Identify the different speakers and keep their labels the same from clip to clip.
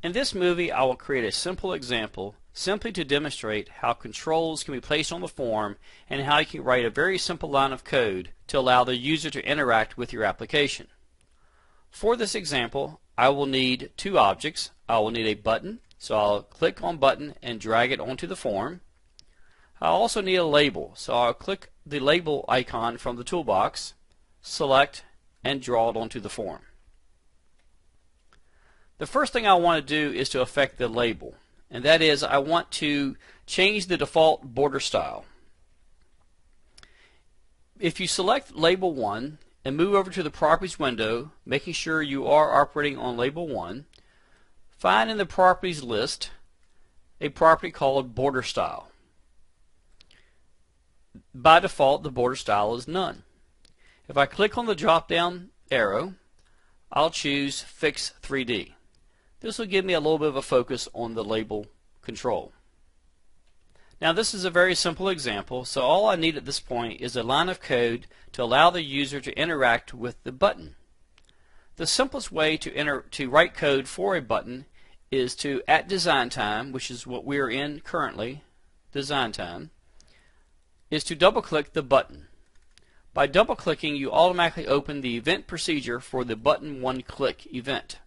Speaker 1: In this movie, I will create a simple example simply to demonstrate how controls can be placed on the form and how you can write a very simple line of code to allow the user to interact with your application. For this example, I will need two objects. I will need a button, so I'll click on button and drag it onto the form. I'll also need a label, so I'll click the label icon from the toolbox, select, and draw it onto the form. The first thing I want to do is to affect the label, and that is I want to change the default border style. If you select label 1 and move over to the properties window, making sure you are operating on label 1, find in the properties list a property called border style. By default, the border style is none. If I click on the drop down arrow, I'll choose Fix 3D. This will give me a little bit of a focus on the label control. Now this is a very simple example, so all I need at this point is a line of code to allow the user to interact with the button. The simplest way to write code for a button is to, at design time, which is what we are in currently, design time, is to double click the button. By double clicking, you automatically open the event procedure for the button one click event.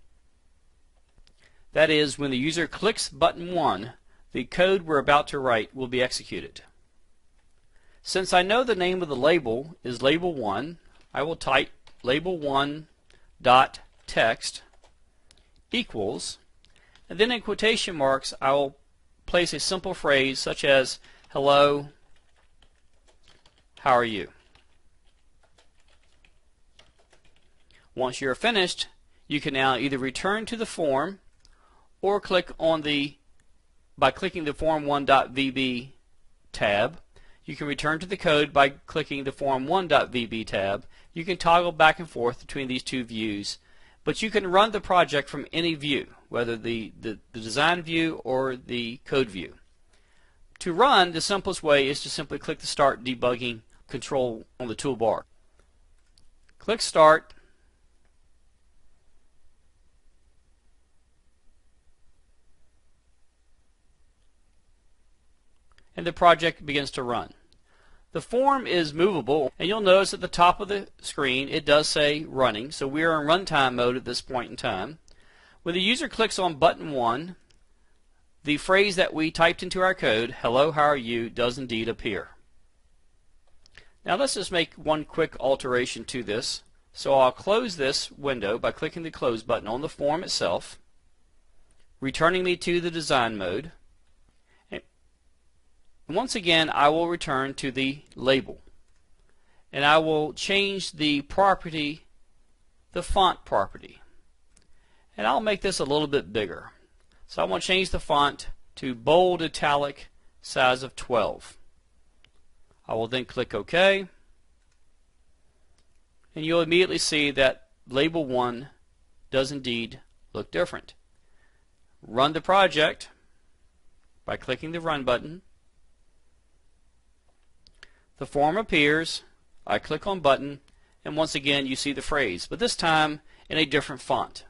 Speaker 1: That is, when the user clicks button 1, the code we're about to write will be executed. Since I know the name of the label is label 1, I will type label1.text equals, and then in quotation marks I will place a simple phrase such as, hello, how are you? Once you're finished, you can now either return to the form or click on by clicking the form1.vb tab. You can return to the code by clicking the form1.vb tab. You can toggle back and forth between these two views, but you can run the project from any view, whether the design view or the code view. To run, the simplest way is to simply click the Start Debugging control on the toolbar. Click Start, and the project begins to run. The form is movable, and you'll notice at the top of the screen it does say running, so we are in runtime mode at this point in time. When the user clicks on button 1, the phrase that we typed into our code, hello, how are you, does indeed appear. Now let's just make one quick alteration to this. So I'll close this window by clicking the close button on the form itself, returning me to the design mode. Once again, I will return to the label, and I will change the property, the font property, and I'll make this a little bit bigger. So I want to change the font to bold italic size of 12. I will then click OK, and you'll immediately see that label 1 does indeed look different. Run the project by clicking the Run button. The form appears, I click on button, and once again you see the phrase, but this time in a different font.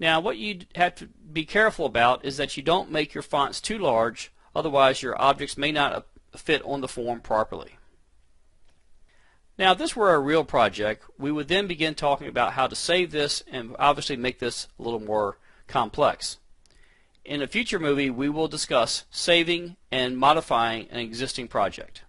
Speaker 1: Now what you have to be careful about is that you don't make your fonts too large, otherwise your objects may not fit on the form properly. Now if this were a real project, we would then begin talking about how to save this and obviously make this a little more complex. In a future movie we will discuss saving and modifying an existing project.